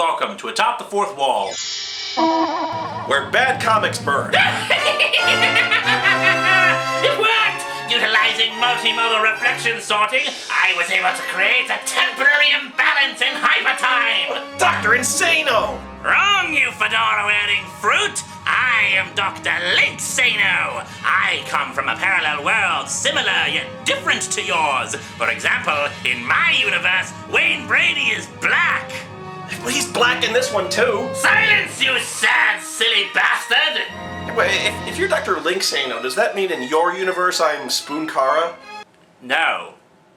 welcome to Atop the Fourth Wall, where bad comics burn. It worked! Utilizing multimodal reflection sorting, I was able to create a temporary imbalance in hypertime! Dr. Linksano! Wrong, you fedora-wearing fruit! I am Dr. Linksano! I come from a parallel world similar yet different to yours. For example, in my universe, Wayne Brady is black. Well, he's black in this one, too. Silence, you sad, silly bastard! Wait, if you're Dr. Linksano, does that mean in your universe I'm Spoonkara? No,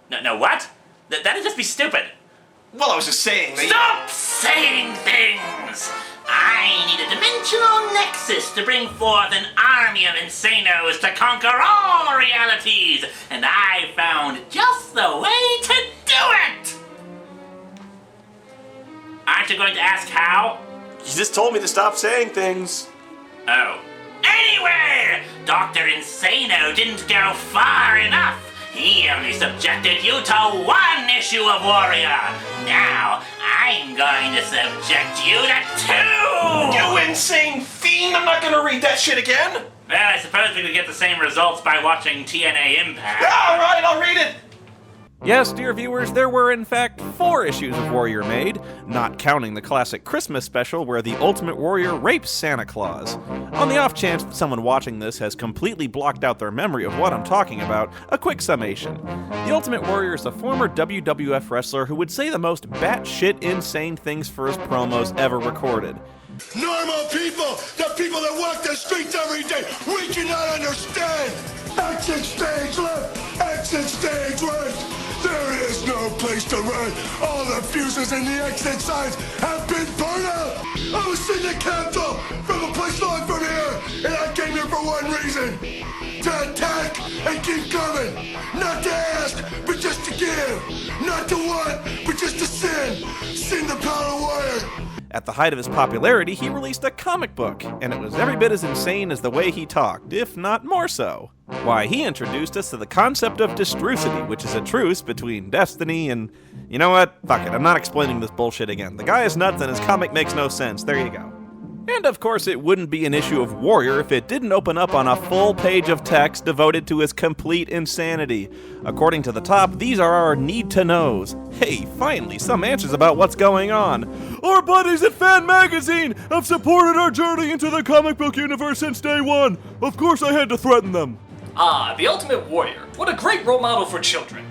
what? That'd just be stupid. Well, I was just saying that... Stop saying things! I need a dimensional nexus to bring forth an army of insanos to conquer all realities, and I found just the way to do it! Aren't you going to ask how? You just told me to stop saying things. Oh. Anyway, Dr. Insano didn't go far enough. He only subjected you to one issue of Warrior. Now, I'm going to subject you to two! You insane fiend! I'm not gonna read that shit again! Well, I suppose we could get the same results by watching TNA Impact. Alright, I'll read it! Yes, dear viewers, there were in fact 4 issues of Warrior made, not counting the classic Christmas special where the Ultimate Warrior rapes Santa Claus. On the off chance that someone watching this has completely blocked out their memory of what I'm talking about, a quick summation. The Ultimate Warrior is a former WWF wrestler who would say the most batshit insane things for his promos ever recorded. Normal people, the people that walk the streets every day, we cannot understand. Exit stage left, exit stage right. There is no place to run. All the fuses in the exit signs have been burned out. I was in the capital from a place long from here, and I came here for one reason. To attack and keep coming. Not to ask, but just to give. Not to want, but just to sin. Sin the power warrior. At the height of his popularity, he released a comic book, and it was every bit as insane as the way he talked, if not more so. Why, he introduced us to the concept of Destrucity, which is a truce between destiny and... You know what? Fuck it, I'm not explaining this bullshit again. The guy is nuts and his comic makes no sense. There you go. And of course, it wouldn't be an issue of Warrior if it didn't open up on a full page of text devoted to his complete insanity. According to the top, these are our need-to-knows. Hey, finally, some answers about what's going on. Our buddies at Fan Magazine have supported our journey into the comic book universe since day one. Of course I had to threaten them. Ah, the Ultimate Warrior. What a great role model for children.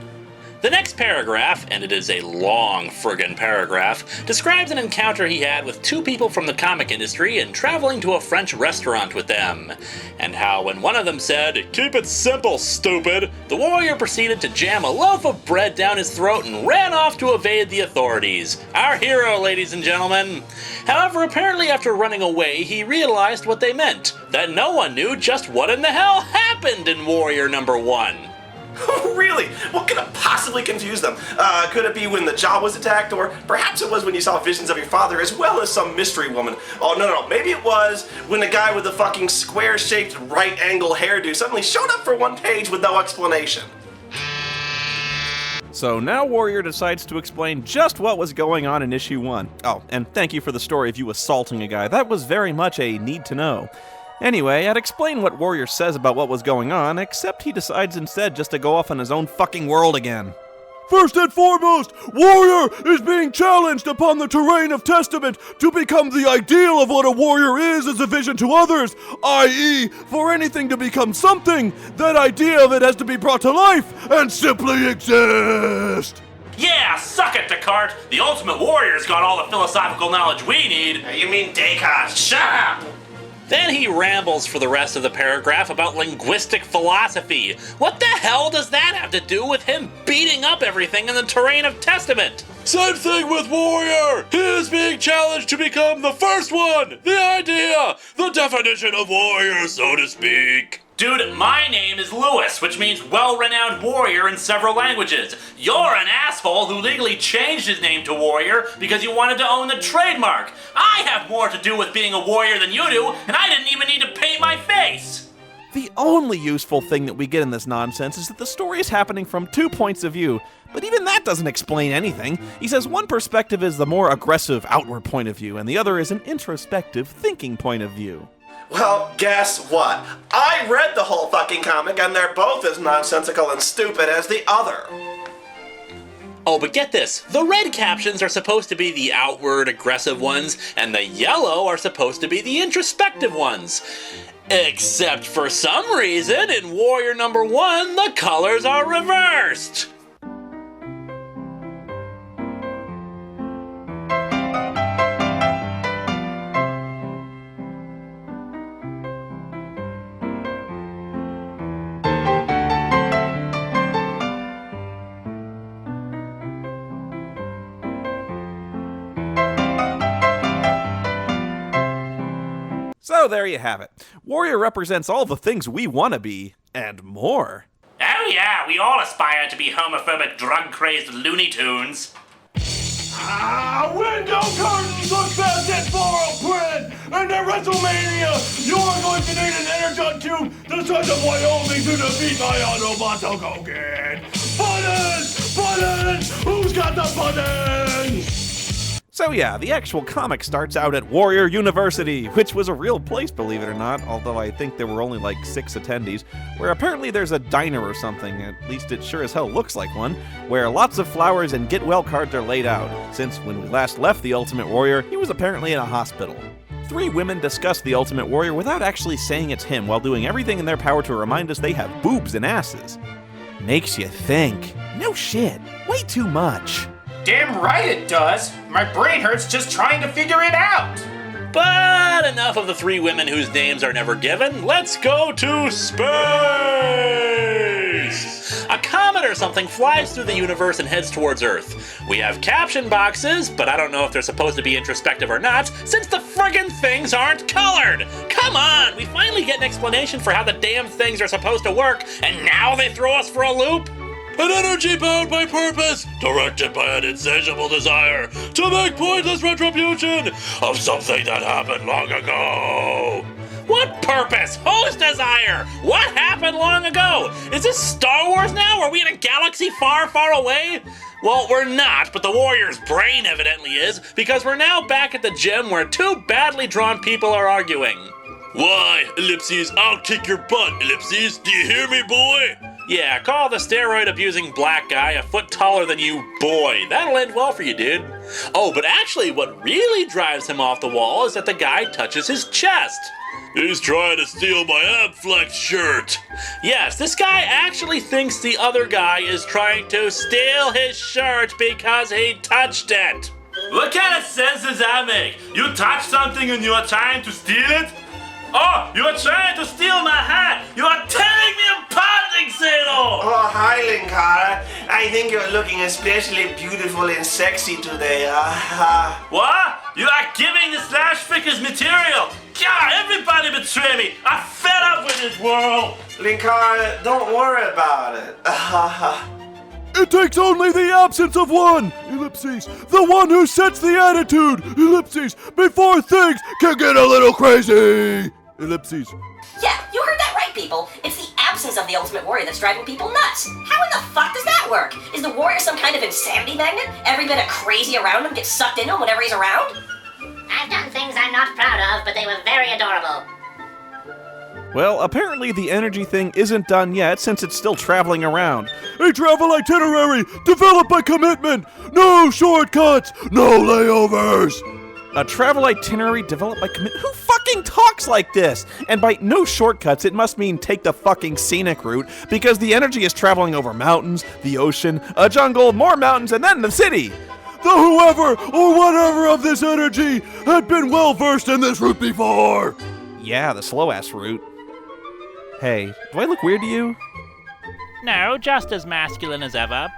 The next paragraph, and it is a long friggin' paragraph, describes an encounter he had with 2 people from the comic industry and traveling to a French restaurant with them. And how when one of them said, "Keep it simple, stupid," the warrior proceeded to jam a loaf of bread down his throat and ran off to evade the authorities. Our hero, ladies and gentlemen. However, apparently after running away, he realized what they meant, that no one knew just what in the hell happened in Warrior number 1. Oh, really? What could have possibly confused them? Could it be when the jaw was attacked, or perhaps it was when you saw visions of your father as well as some mystery woman? Oh, no, maybe it was when the guy with the fucking square-shaped right-angle hairdo suddenly showed up for one page with no explanation. So now Warrior decides to explain just what was going on in issue 1. Oh, and thank you for the story of you assaulting a guy. That was very much a need to know. Anyway, I'd explain what Warrior says about what was going on, except he decides instead just to go off on his own fucking world again. First and foremost, Warrior is being challenged upon the terrain of Testament to become the ideal of what a warrior is as a vision to others, i.e., for anything to become something, that idea of it has to be brought to life and simply exist. Yeah, suck it, Descartes! The Ultimate Warrior's got all the philosophical knowledge we need! You mean Descartes? Shut up! Then he rambles for the rest of the paragraph about linguistic philosophy. What the hell does that have to do with him beating up everything in the terrain of Testament? Same thing with Warrior! He is being challenged to become the first one! The idea! The definition of warrior, so to speak! Dude, my name is Lewis, which means well-renowned warrior in several languages. You're an asshole who legally changed his name to Warrior because you wanted to own the trademark. I have more to do with being a warrior than you do, and I didn't even need to paint my face. The only useful thing that we get in this nonsense is that the story is happening from 2 points of view, but even that doesn't explain anything. He says one perspective is the more aggressive outward point of view, and the other is an introspective thinking point of view. Well, guess what? I read the whole fucking comic, and they're both as nonsensical and stupid as the other. Oh, but get this. The red captions are supposed to be the outward, aggressive ones, and the yellow are supposed to be the introspective ones. Except for some reason, in Warrior number 1, the colors are reversed. So there you have it. Warrior represents all the things we want to be, and more. Oh yeah, we all aspire to be homophobic, drug-crazed Looney Tunes. Window curtains look best at floral print, and at WrestleMania, you are going to need an energon cube the size of Wyoming to defeat my Autobots. Hulk Hogan. Buttons! Buttons! Who's got the buttons? So yeah, the actual comic starts out at Warrior University, which was a real place, believe it or not, although I think there were only like 6 attendees, where apparently there's a diner or something, at least it sure as hell looks like one, where lots of flowers and get-well cards are laid out, since when we last left the Ultimate Warrior, he was apparently in a hospital. 3 women discuss the Ultimate Warrior without actually saying it's him, while doing everything in their power to remind us they have boobs and asses. Makes you think. No shit. Way too much. Damn right it does. My brain hurts just trying to figure it out. But enough of the 3 women whose names are never given. Let's go to space! A comet or something flies through the universe and heads towards Earth. We have caption boxes, but I don't know if they're supposed to be introspective or not, since the friggin' things aren't colored! Come on! We finally get an explanation for how the damn things are supposed to work, and now they throw us for a loop? An energy powered by purpose, directed by an insatiable desire to make pointless retribution of something that happened long ago. What purpose? Whose desire? What happened long ago? Is this Star Wars now? Are we in a galaxy far, far away? Well, we're not, but the Warrior's brain evidently is, because we're now back at the gym where 2 badly drawn people are arguing. Why, Ellipses, I'll kick your butt, Ellipses. Do you hear me, boy? Yeah, call the steroid-abusing black guy a foot taller than you, boy. That'll end well for you, dude. Oh, but actually, what really drives him off the wall is that the guy touches his chest. He's trying to steal my Abflex shirt. Yes, this guy actually thinks the other guy is trying to steal his shirt because he touched it. What kind of sense does that make? You touch something and you are trying to steal it? Oh, you are trying to steal my hat! You are tearing me apart, Linksano! Oh, hi, Linkara. I think you're looking especially beautiful and sexy today. What? You are giving the Slash Figures material! God, everybody betray me! I'm fed up with this world! Linkara, don't worry about it. It takes only the absence of one, ellipses, the one who sets the attitude, ellipses, before things can get a little crazy, ellipses. Yeah, you heard that right, people. It's the absence of the Ultimate Warrior that's driving people nuts. How in the fuck does that work? Is the Warrior some kind of insanity magnet? Every bit of crazy around him gets sucked into him whenever he's around? I've done things I'm not proud of, but they were very adorable. Well, apparently the energy thing isn't done yet since it's still traveling around. A travel itinerary developed by commitment. No shortcuts, no layovers. A travel itinerary developed by Who fucking talks like this? And by no shortcuts, it must mean take the fucking scenic route, because the energy is traveling over mountains, the ocean, a jungle, more mountains, and then the city. The whoever or whatever of this energy had been well versed in this route before. Yeah, the slow-ass route. Hey, do I look weird to you? No, just as masculine as ever.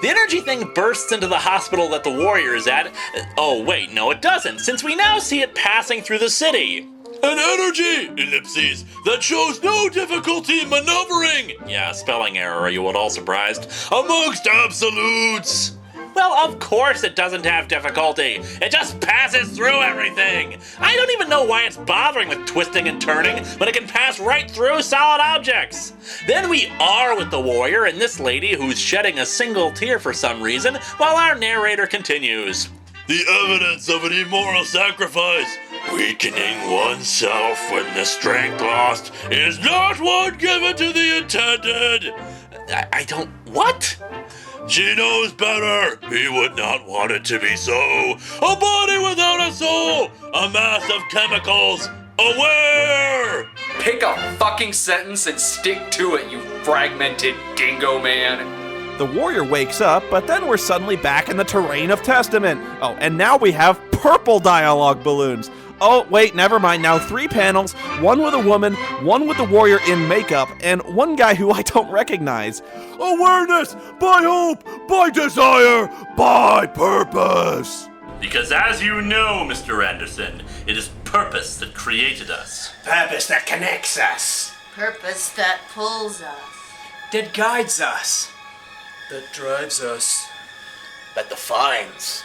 The energy thing bursts into the hospital that the Warrior is at. Oh, wait, no it doesn't, since we now see it passing through the city. An energy, ellipses, that shows no difficulty in maneuvering. Yeah, spelling error, are you at all surprised? Amongst absolutes. Well, of course it doesn't have difficulty. It just passes through everything. I don't even know why it's bothering with twisting and turning when it can pass right through solid objects. Then we are with the warrior and this lady who's shedding a single tear for some reason while our narrator continues. The evidence of an immoral sacrifice, weakening oneself when the strength lost, is not one given to the intended. I don't... What? She knows better. He would not want it to be so. A body without a soul, a mass of chemicals, aware. Pick a fucking sentence and stick to it, you fragmented dingo man. The warrior wakes up, but then we're suddenly back in the terrain of Testament. Oh, and now we have purple dialogue balloons. Oh, wait, never mind. Now 3 panels, one with a woman, one with the warrior in makeup, and one guy who I don't recognize. Awareness, by hope, by desire, by purpose. Because as you know, Mr. Anderson, it is purpose that created us. Purpose that connects us. Purpose that pulls us. That guides us. That drives us. That defines.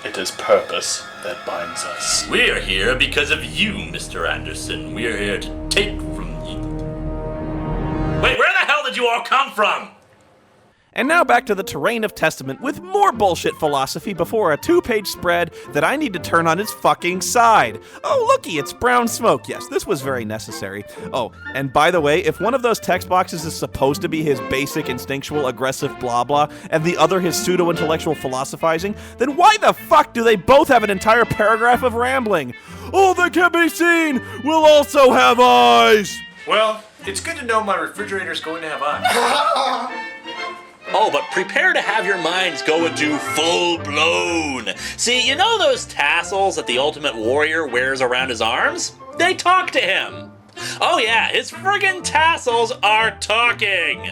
It is purpose that binds us. We are here because of you, Mr. Anderson. We are here to take from you. Wait, where the hell did you all come from? And now back to the terrain of Testament with more bullshit philosophy before a 2-page spread that I need to turn on its fucking side. Oh, looky, it's brown smoke. Yes, this was very necessary. Oh, and by the way, if one of those text boxes is supposed to be his basic, instinctual, aggressive blah blah, and the other his pseudo-intellectual philosophizing, then why the fuck do they both have an entire paragraph of rambling? All that can be seen will also have eyes! Well, it's good to know my refrigerator's going to have eyes. Oh, but prepare to have your minds go into full-blown. See, you know those tassels that the Ultimate Warrior wears around his arms? They talk to him. Oh yeah, his friggin' tassels are talking.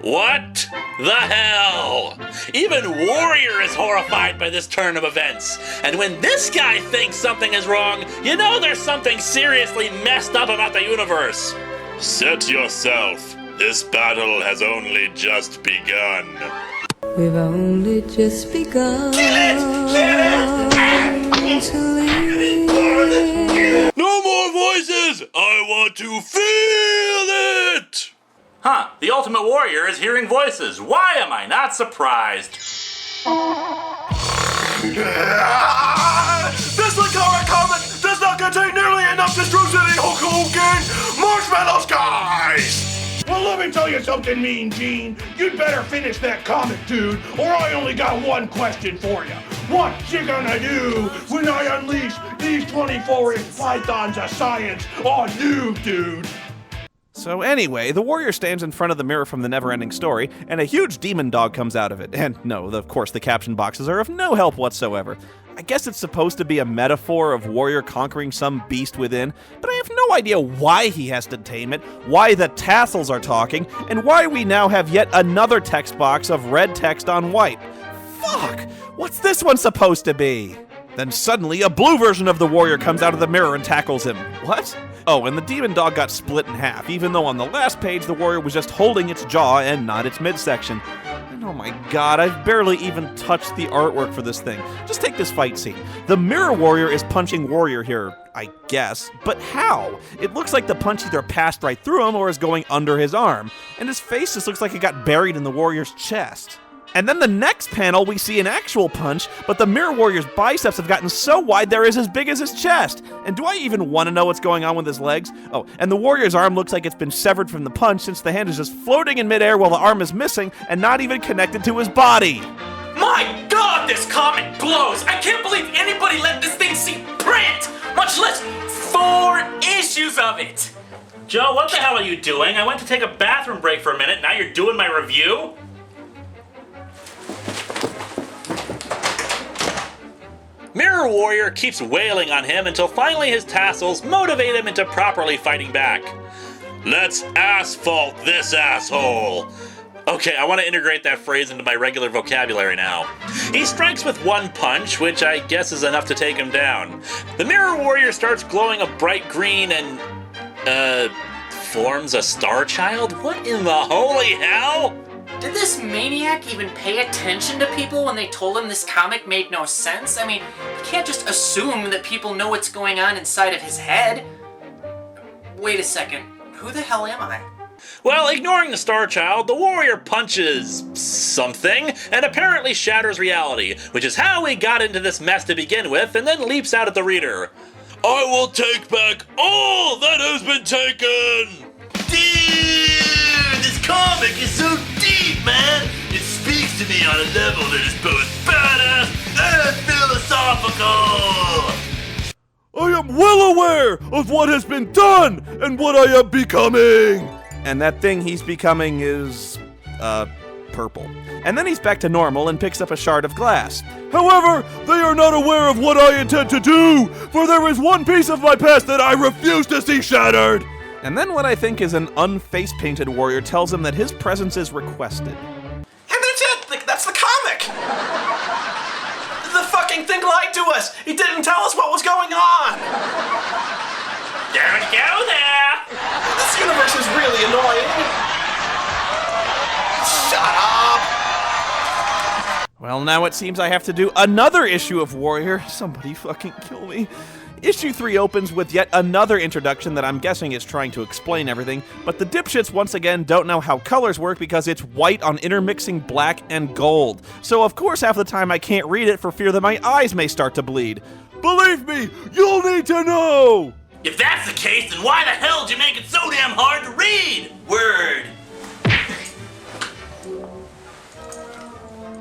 What the hell? Even Warrior is horrified by this turn of events. And when this guy thinks something is wrong, you know there's something seriously messed up about the universe. Set yourself. This battle has only just begun. We've only just begun to leave. No more voices! I want to feel it! Huh, the Ultimate Warrior is hearing voices. Why am I not surprised? This Linkara comet does not contain nearly enough Destrucity Hokugen marshmallows, guys! Well, let me tell you something, Mean Gene. You'd better finish that comic, dude, or I only got one question for you. What you gonna do when I unleash these 24-inch pythons of science on you, dude? So anyway, the warrior stands in front of the mirror from the never-ending story, and a huge demon dog comes out of it. And no, of course, the caption boxes are of no help whatsoever. I guess it's supposed to be a metaphor of warrior conquering some beast within, but I have no idea why he has to tame it, why the tassels are talking, and why we now have yet another text box of red text on white. Fuck! What's this one supposed to be? Then suddenly, a blue version of the warrior comes out of the mirror and tackles him. What? Oh, and the demon dog got split in half, even though on the last page the warrior was just holding its jaw and not its midsection. And oh my god, I've barely even touched the artwork for this thing. Just take this fight scene. The mirror warrior is punching warrior here, I guess, but how? It looks like the punch either passed right through him or is going under his arm, and his face just looks like it got buried in the warrior's chest. And then the next panel, we see an actual punch, but the Mirror Warrior's biceps have gotten so wide they're as big as his chest. And do I even want to know what's going on with his legs? Oh, and the Warrior's arm looks like it's been severed from the punch since the hand is just floating in midair while the arm is missing and not even connected to his body. My god, this comic blows! I can't believe anybody let this thing see print, much less 4 issues of it! Joe, what the hell are you doing? I went to take a bathroom break for a minute, now you're doing my review? Mirror Warrior keeps wailing on him until finally his tassels motivate him into properly fighting back. Let's asphalt this asshole! Okay, I want to integrate that phrase into my regular vocabulary now. He strikes with one punch, which I guess is enough to take him down. The Mirror Warrior starts glowing a bright green and, forms a star child? What in the holy hell? Did this maniac even pay attention to people when they told him this comic made no sense? I mean, you can't just assume that people know what's going on inside of his head. Wait a second, who the hell am I? Well, ignoring the Star Child, the warrior punches something and apparently shatters reality, which is how we got into this mess to begin with, and then leaps out at the reader. I will take back all that has been taken! Dude, this comic is so deep, man! It speaks to me on a level that is both badass and philosophical! I am well aware of what has been done and what I am becoming! And that thing he's becoming is, purple. And then he's back to normal and picks up a shard of glass. However, they are not aware of what I intend to do, for there is one piece of my past that I refuse to see shattered! And then what I think is an unface-painted warrior tells him that his presence is requested. And that's it! That's the comic! The fucking thing lied to us! He didn't tell us what was going on! Don't go there! This universe is really annoying! Shut up! Well, now it seems I have to do another issue of Warrior. Somebody fucking kill me. Issue 3 opens with yet another introduction that I'm guessing is trying to explain everything, but the dipshits once again don't know how colors work because it's white on intermixing black and gold. So of course half the time I can't read it for fear that my eyes may start to bleed. Believe me, you'll need to know! If that's the case, then why the hell did you make it so damn hard to read? Word.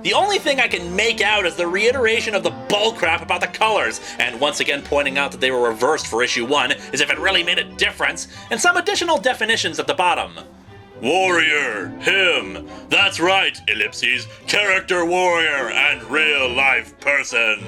The only thing I can make out is the reiteration of the bullcrap about the colors, and once again pointing out that they were reversed for issue 1 as if it really made a difference, and some additional definitions at the bottom. Warrior, him. That's right, ellipses. Character warrior and real life person.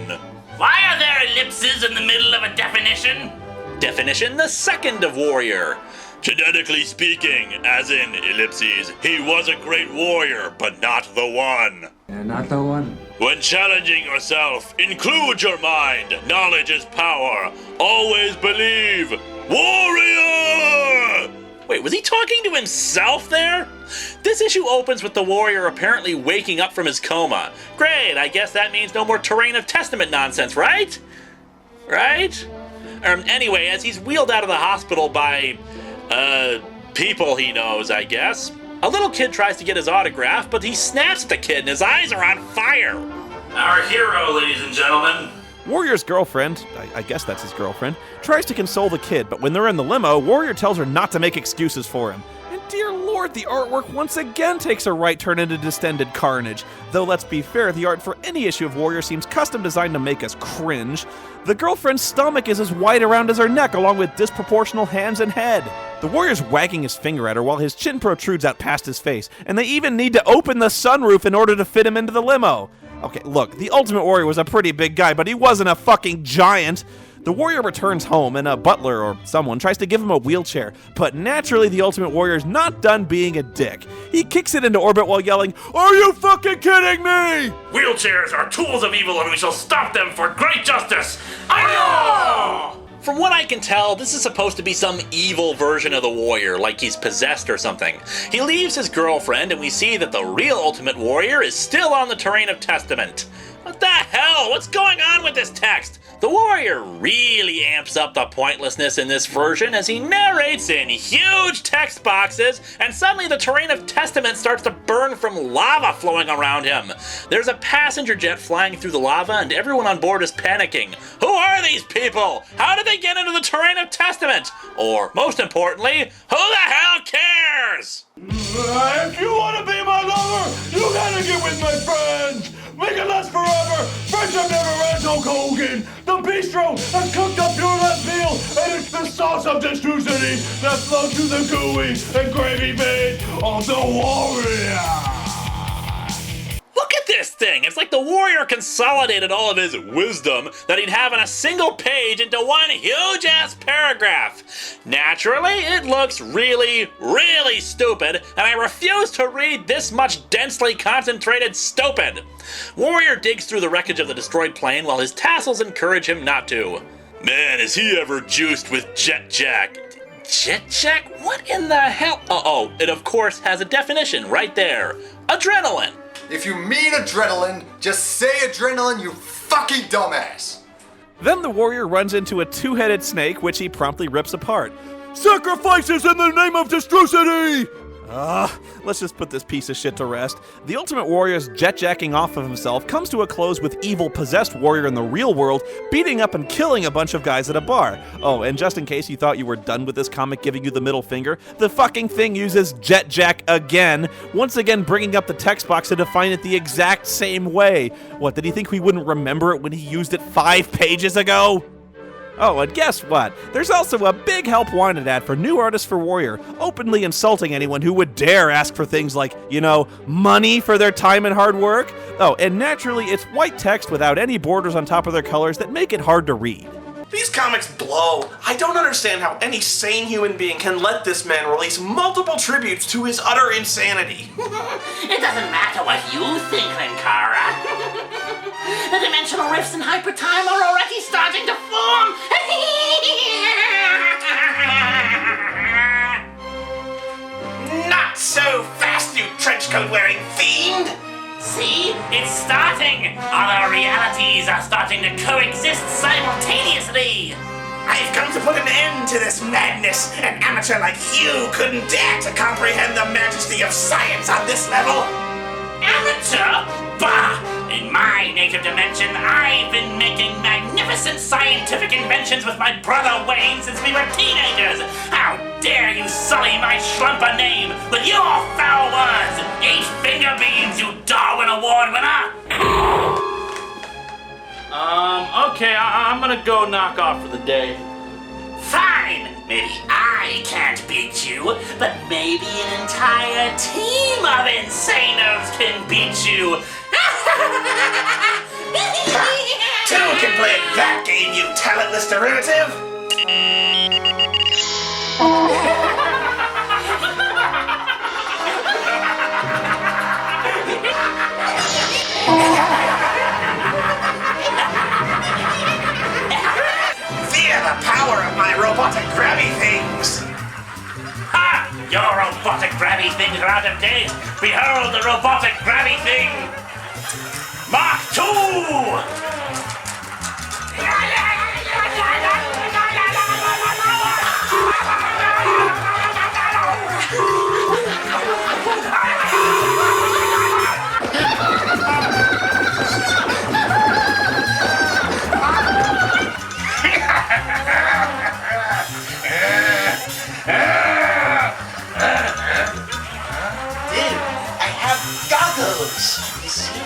Why are there ellipses in the middle of a definition? Definition the second of warrior. Genetically speaking, as in ellipses, he was a great warrior, but not the one. Not the one. When challenging yourself, include your mind. Knowledge is power. Always believe. Warrior! Wait, was he talking to himself there? This issue opens with the warrior apparently waking up from his coma. Great, I guess that means no more Terrain of Testament nonsense, right? Right? Anyway, as he's wheeled out of the hospital by, people he knows, I guess, a little kid tries to get his autograph, but he snaps at the kid and his eyes are on fire. Our hero, ladies and gentlemen. Warrior's girlfriend, I guess that's his girlfriend, tries to console the kid, but when they're in the limo, Warrior tells her not to make excuses for him. And dear lord, the artwork once again takes a right turn into distended carnage. Though let's be fair, the art for any issue of Warrior seems custom designed to make us cringe. The girlfriend's stomach is as wide around as her neck, along with disproportional hands and head. The Warrior's wagging his finger at her while his chin protrudes out past his face, and they even need to open the sunroof in order to fit him into the limo. Okay, look, the Ultimate Warrior was a pretty big guy, but he wasn't a fucking giant. The Warrior returns home, and a butler or someone tries to give him a wheelchair, but naturally the Ultimate Warrior's not done being a dick. He kicks it into orbit while yelling, "Are you fucking kidding me?" Wheelchairs are tools of evil and we shall stop them for great justice. I know! From what I can tell, this is supposed to be some evil version of the warrior, like he's possessed or something. He leaves his girlfriend, and we see that the real Ultimate Warrior is still on the Terrain of Testament. What the hell? What's going on with this text? The warrior really amps up the pointlessness in this version as he narrates in huge text boxes, and suddenly the Terrain of Testament starts to burn from lava flowing around him. There's a passenger jet flying through the lava, and everyone on board is panicking. Who are these people? How did they get into the Terrain of Testament? Or, most importantly, who the hell cares? If you want to be my lover, you gotta get with my friends. Make it last forever. Friendship never ends, Hulk Hogan. The bistro has cooked up your last meal, and it's the sauce of Destrucity that flows through the gooey and gravy bed of the warrior. Look at this thing! It's like the warrior consolidated all of his wisdom that he'd have in a single page into one huge-ass paragraph. Naturally, it looks really, really stupid, and I refuse to read this much densely concentrated stupid. Warrior digs through the wreckage of the destroyed plane while his tassels encourage him not to. Man, is he ever juiced with Jet Jack. Jet-jack? What in the hell? Oh, it of course has a definition right there. Adrenaline. If you mean adrenaline, just say adrenaline, you fucking dumbass. Then the warrior runs into a two-headed snake, which he promptly rips apart. Sacrifices in the name of Destrucity! Let's just put this piece of shit to rest. The Ultimate Warrior's jet-jacking off of himself comes to a close with evil possessed warrior in the real world beating up and killing a bunch of guys at a bar. Oh, and just in case you thought you were done with this comic giving you the middle finger, the fucking thing uses jet-jack again, once again bringing up the text box to define it the exact same way. What, did he think we wouldn't remember it when he used it 5 pages ago? Oh, and guess what? There's also a big help wanted ad for new artists for Warrior, openly insulting anyone who would dare ask for things like, money for their time and hard work. Oh, and naturally, it's white text without any borders on top of their colors that make it hard to read. These comics blow. I don't understand how any sane human being can let this man release multiple tributes to his utter insanity. It doesn't matter what you think, Linkara. The dimensional rifts in hypertime are already starting to form. Not so fast, you trenchcoat-wearing fiend! See? It's starting! Other realities are starting to coexist simultaneously! I've come to put an end to this madness. An amateur like you couldn't dare to comprehend the majesty of science on this level! Amateur? Bah! In my native dimension, I've been making magnificent scientific inventions with my brother Wayne since we were teenagers! How dare you sully my schlumper name with your foul words! 8 finger beans, you Darwin Award winner! Okay, I'm gonna go knock off for the day. Fine! Maybe I can't beat you, but maybe an entire team of insanos can beat you! Two can play that game, you talentless derivative! Fear the power of my robotic grabby things! Ha! Your robotic grabby things are out of date! Behold the robotic grabby thing! Mark 2! Dude, I have goggles! You see?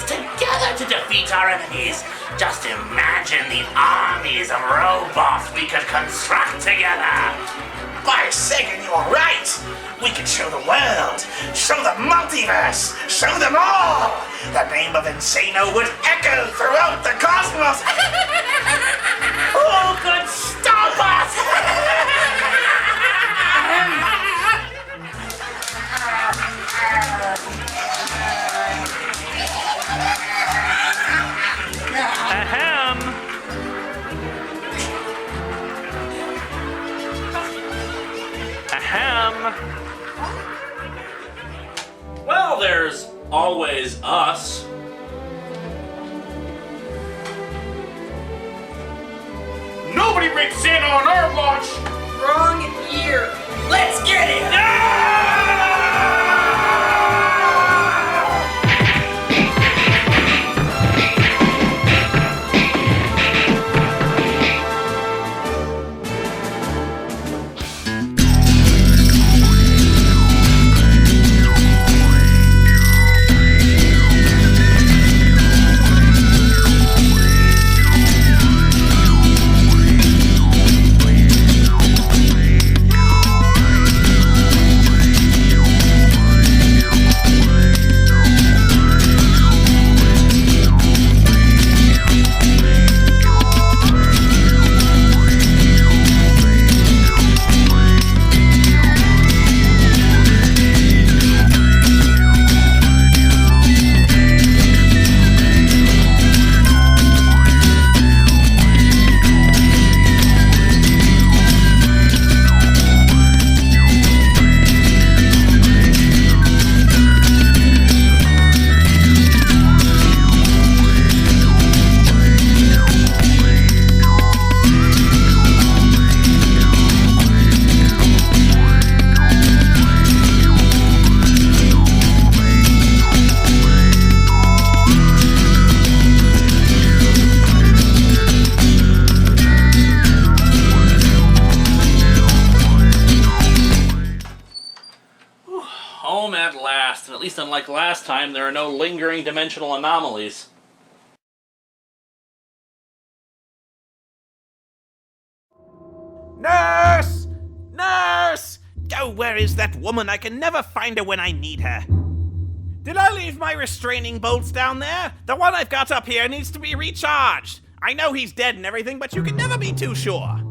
Together to defeat our enemies. Just imagine the armies of robots we could construct together. By Satan, you're right! We could show the world, show the multiverse, show them all! The name of Insano would echo throughout the cosmos! Who could stop us? Ahem. Ahem. Well, there's always us. Nobody breaks in on our watch! Wrong year. Let's get it! fast, and at least unlike last time, there are no lingering dimensional anomalies. Nurse! Nurse! Oh, where is that woman? I can never find her when I need her. Did I leave my restraining bolts down there? The one I've got up here needs to be recharged. I know he's dead and everything, but you can never be too sure.